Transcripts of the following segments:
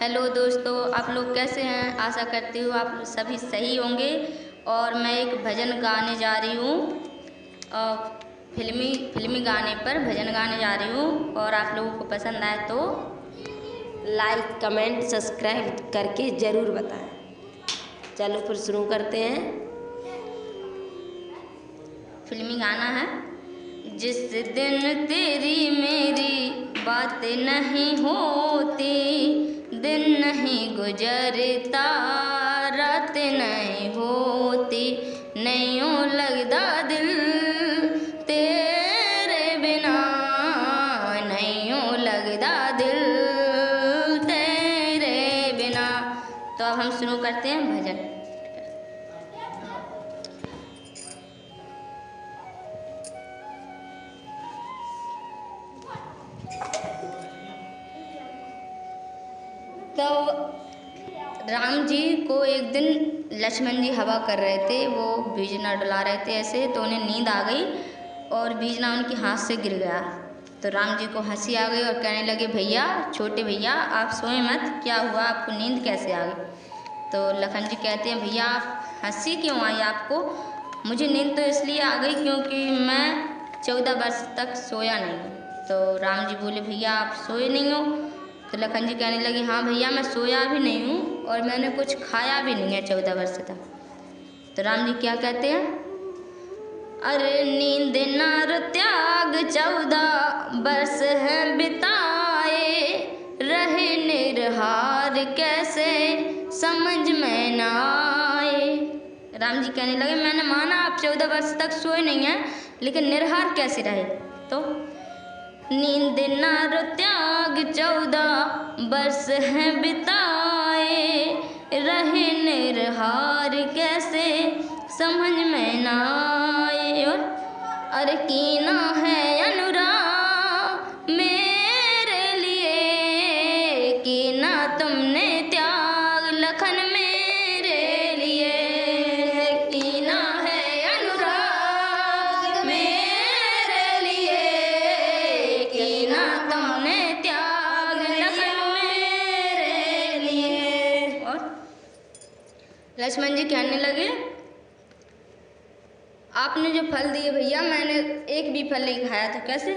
Hello दोस्तों, आप लोग कैसे हैं। आशा करती हूँ आप सभी सही होंगे। और मैं एक भजन गाने जा रही हूँ और फिल्मी गाने पर भजन गाने जा रही हूँ। और आप लोगों को पसंद आए तो लाइक कमेंट सब्सक्राइब करके ज़रूर बताएं। चलो फिर शुरू करते हैं। फिल्मी गाना है। जिस दिन तेरी मेरी बात नहीं होती, दिन नहीं गुजरता, रात नहीं होती, नहीं यूं लगता दिल तेरे बिना, नहीं यूं लगता दिल तेरे बिना। तो अब हम शुरू करते हैं भजन। तो राम जी को एक दिन लक्ष्मण जी हवा कर रहे थे, वो बीजना डुला रहे थे ऐसे, तो उन्हें नींद आ गई और बीजना उनके हाथ से गिर गया। तो राम जी को हंसी आ गई और कहने लगे, भैया छोटे भैया आप सोए मत, क्या हुआ, आपको नींद कैसे आ गई। तो लखन जी कहते हैं, भैया आप हंसी क्यों आई आपको। मुझे नींद तो इसलिए आ गई क्योंकि मैं 14 वर्ष तक सोया नहीं हूँ। तो राम जी बोले, भैया आप सोए नहीं हो। तो लखन जी कहने लगे, हाँ भैया मैं सोया भी नहीं हूँ और मैंने कुछ खाया भी नहीं है 14 वर्ष तक। तो राम जी क्या कहते हैं, अरे नींद नार त्याग 14 वर्ष है बिताए, रहे निर्हार कैसे समझ में ना आए। राम जी कहने लगे, मैंने माना आप 14 वर्ष तक सोए नहीं हैं, लेकिन निर्हार कैसे रहे। तो नींद नार त्याग 14 वर्ष है बिताए, रहे निर्हार कैसे समझ में ना आए। और अरे कीना है अनुराग मेरे लिए, कीना तुमने त्याग लखन मेरे लिए, कीना है अनुराग मेरे लिए, कीना तुमने त्याग लखन मेरे लिए। और लक्ष्मण जी कहने लगे, आपने जो फल दिए भैया मैंने एक भी फल नहीं खाया था। कैसे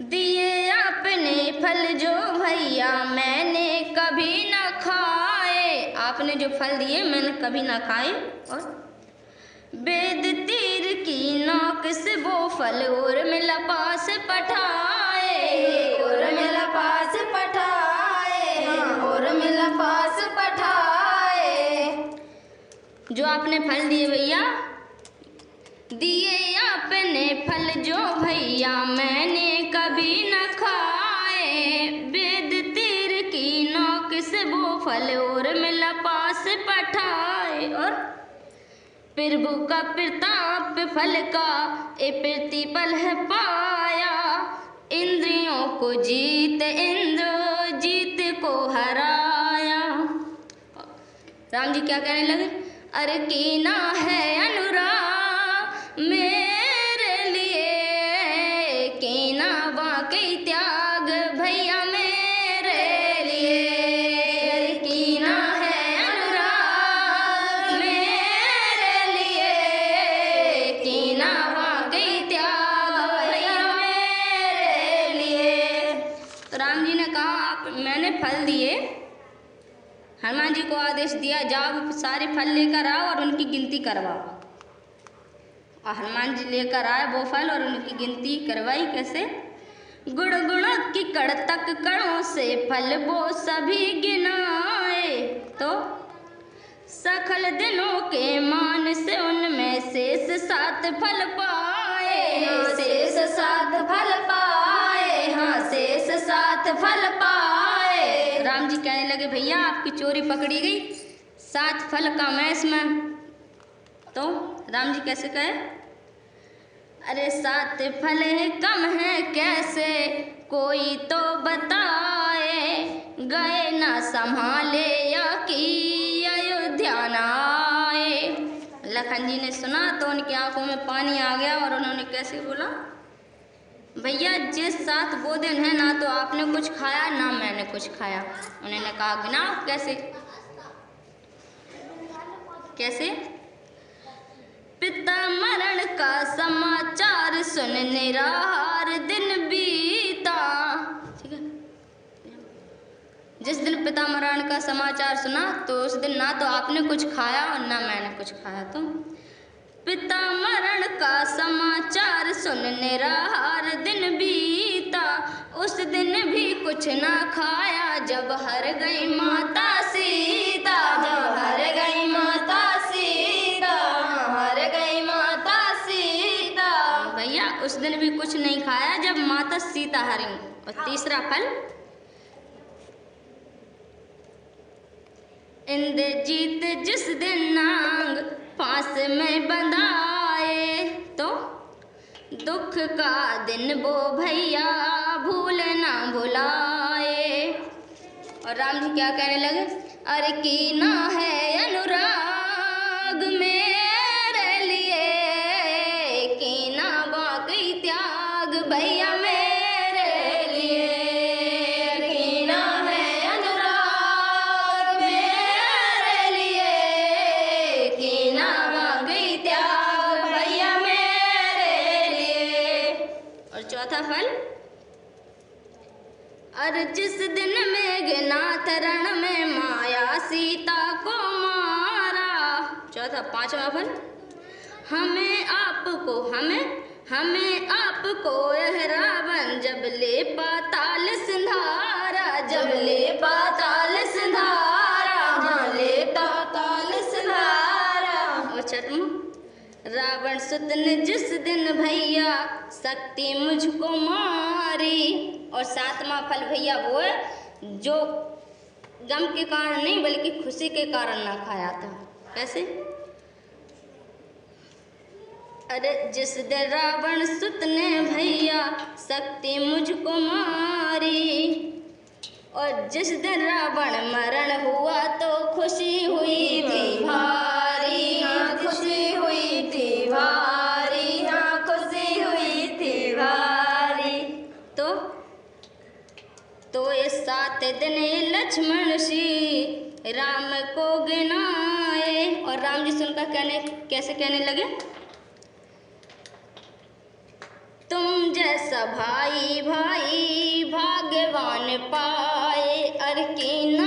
दिए आपने फल जो भैया मैंने कभी ना खाए, आपने जो फल दिए मैंने कभी ना खाए। और वेद तीर की नोक से वो फल और मिला पास पठाए, और मिला पास पठाए, और मिला पास पठाए। जो आपने फल दिए भैया, दिए आपने फल जो भैया मैंने कभी न खाए, वेद तीर की नोक से वो फल और मिला पास पठाए। और प्रभु का प्रताप फल का ए प्रतिपल है पाया, इंद्रियों को जीत इंद्र जीत को हराया। राम जी क्या कहने लगे, अरे कीना है अनुराग मेरे लिए, कीना वाकई त्याग भैया मेरे लिए, कीना है अनुराग मेरे लिए, कीना वाकई त्याग भैया मेरे लिए। तो राम जी ने कहा, आप मैंने फल दिए, हनुमान जी को आदेश दिया, जाओ सारे फल लेकर आओ और उनकी गिनती करवाओ। और हनुमान जी लेकर आए वो फल और उनकी गिनती करवाई। कैसे गुण गुण की कड़ तक कणों से फल वो सभी गिनाए, तो सकल दिनों के मान से उनमें शेष 7 फल पाए, शेष 7 फल पाए, हाँ शेष 7 फल पाए। राम जी कहने लगे, भैया आपकी चोरी पकड़ी गई, 7 फल का मैस में। तो राम जी कैसे कहे, अरे 7 फल है कम है कैसे कोई तो बताए, गए ना संभाले या की अयोध्या ना आए। लखन जी ने सुना तो उनकी आंखों में पानी आ गया और उन्होंने कैसे बोला, भैया जिस साथ वो दिन है ना तो आपने कुछ खाया ना मैंने कुछ खाया। उन्होंने कहा गिनाओ कैसे कैसे। पिता मरण का समाचार सुन निराहार दिन बीता। ठीक है, जिस दिन पिता मरण का समाचार सुना तो उस दिन ना तो आपने कुछ खाया और ना मैंने कुछ खाया। तो पिता मरण का समाचार सुन निराहार दिन बीता, उस दिन भी कुछ ना खाया जब हर गई माता सीता। जब हर गई माता सीता, हर गई माता सीता। भैया उस दिन भी कुछ नहीं खाया जब माता सीता हरी। और तीसरा फल, इंद्रजीत जिस दिन नांग फांस में बंधाए, तो दुख का दिन वो भैया भूल ना भुलाए। और राम जी क्या कहने लगे, अरे कीना है अनुराग मेरे लिए, कीना बाकी त्याग भैया मेरे लिए। कीना है अनुराग मेरे लिए, कीना बाकी त्याग भैया मेरे लिए। और चौथा फल, अरे जिस दिन मेघनाथ रण में माया सीता को मारा। चौथा पांचवा फल, हमें आपको यह रावण जब ले पाताल सिंधारा। जब ले पाताल सिंधारा, हाँ ले पाताल सिंधारा। और छठवां, रावण सुत ने जिस दिन भैया शक्ति मुझको मारी। और सातवां फल भैया वो है जो गम के कारण नहीं बल्कि खुशी के कारण ना खाया था। कैसे, अरे जिस दिन रावण सुत ने भैया शक्ति मुझको मारी, और जिस दिन रावण मरण हुआ तो खुशी हुई थी भारी। हाँ खुशी हुई थी भारी, हाँ खुशी हुई थी भारी। तो इस 7 दिन लक्ष्मण श्री राम को गिनाए। और राम जी सुनकर कैसे कहने लगे, तुम जैसा भाई भाई भाग्यवान पाए। अरे कीना